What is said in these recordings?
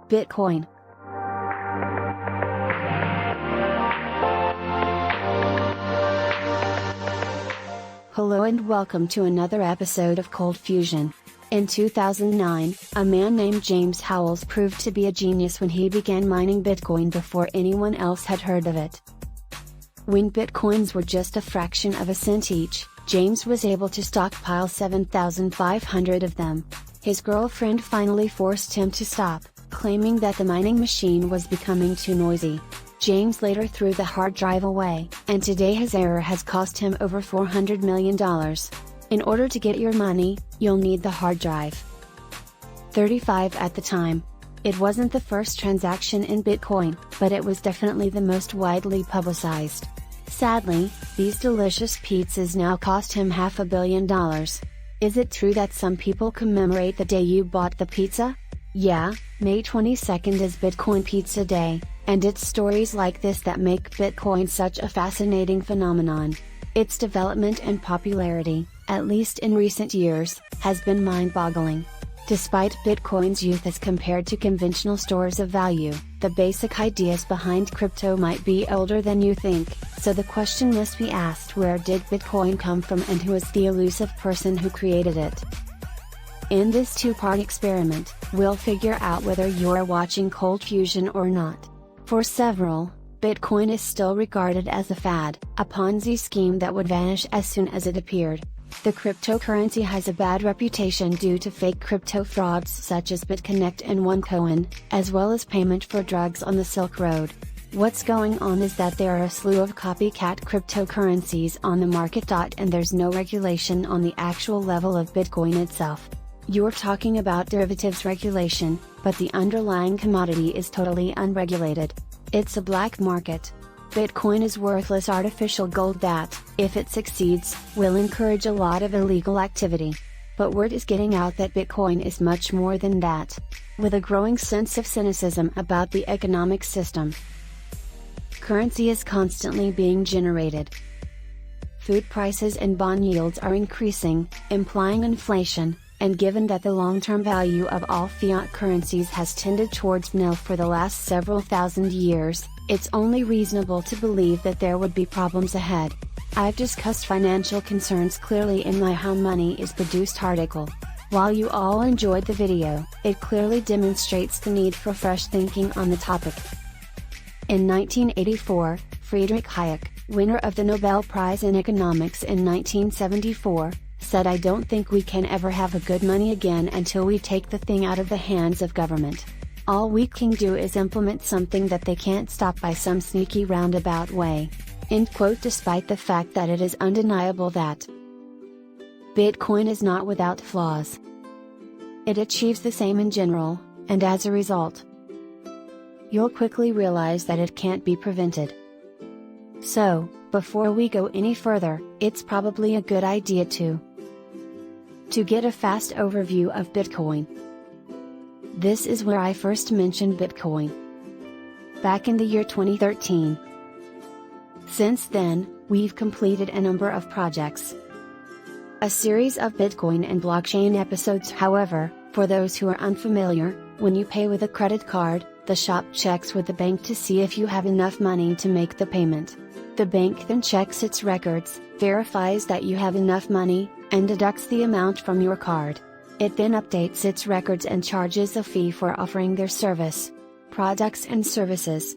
Bitcoin. Hello and welcome to another episode of Cold Fusion. In 2009, a man named James Howells proved to be a genius when he began mining Bitcoin before anyone else had heard of it. When Bitcoins were just a fraction of a cent each, James was able to stockpile 7,500 of them. His girlfriend finally forced him to stop, claiming that the mining machine was becoming too noisy. James later threw the hard drive away, and today his error has cost him over $400 million. In order to get your money, you'll need the hard drive. 35 at the time. It wasn't the first transaction in Bitcoin, but it was definitely the most widely publicized. Sadly, these delicious pizzas now cost him $500 million. Is it true that some people commemorate the day you bought the pizza? Yeah, May 22nd is Bitcoin Pizza Day, and it's stories like this that make Bitcoin such a fascinating phenomenon. Its development and popularity, at least in recent years, has been mind-boggling. Despite Bitcoin's youth as compared to conventional stores of value, the basic ideas behind crypto might be older than you think, so the question must be asked: where did Bitcoin come from and who is the elusive person who created it? In this two-part experiment, we'll figure out whether you're watching Cold Fusion or not. For several, Bitcoin is still regarded as a fad, a Ponzi scheme that would vanish as soon as it appeared. The cryptocurrency has a bad reputation due to fake crypto frauds such as BitConnect and OneCoin, as well as payment for drugs on the Silk Road. What's going on is that there are a slew of copycat cryptocurrencies on the market. And there's no regulation on the actual level of Bitcoin itself. You're talking about derivatives regulation, but the underlying commodity is totally unregulated. It's a black market. Bitcoin is worthless artificial gold that, if it succeeds, will encourage a lot of illegal activity. But word is getting out that Bitcoin is much more than that. With a growing sense of cynicism about the economic system. Currency is constantly being generated. Food prices and bond yields are increasing, implying inflation. And given that the long-term value of all fiat currencies has tended towards nil for the last several thousand years, it's only reasonable to believe that there would be problems ahead. I've discussed financial concerns clearly in my How Money is Produced article. While you all enjoyed the video, it clearly demonstrates the need for fresh thinking on the topic. In 1984, Friedrich Hayek, winner of the Nobel Prize in Economics in 1974, said, "I don't think we can ever have a good money again until we take the thing out of the hands of government. All we can do is implement something that they can't stop by some sneaky roundabout way." End quote. Despite the fact that it is undeniable that Bitcoin is not without flaws. It achieves the same in general, and as a result, you'll quickly realize that it can't be prevented. So, before we go any further, it's probably a good idea to get a fast overview of Bitcoin. This is where I first mentioned Bitcoin, back in the year 2013. Since then, we've completed a number of projects. A series of Bitcoin and blockchain episodes. However, for those who are unfamiliar, when you pay with a credit card, the shop checks with the bank to see if you have enough money to make the payment. The bank then checks its records, verifies that you have enough money, and deducts the amount from your card. It then updates its records and charges a fee for offering their service, products and services.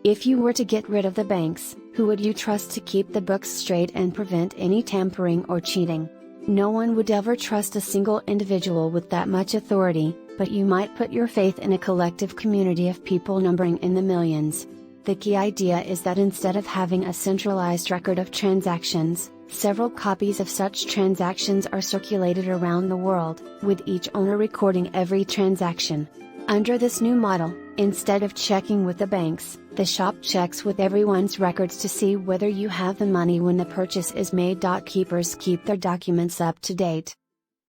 If you were to get rid of the banks, who would you trust to keep the books straight and prevent any tampering or cheating? No one would ever trust a single individual with that much authority, but you might put your faith in a collective community of people numbering in the millions. The key idea is that instead of having a centralized record of transactions, several copies of such transactions are circulated around the world, with each owner recording every transaction. Under this new model, instead of checking with the banks, the shop checks with everyone's records to see whether you have the money when the purchase is made. Keepers keep their documents up to date,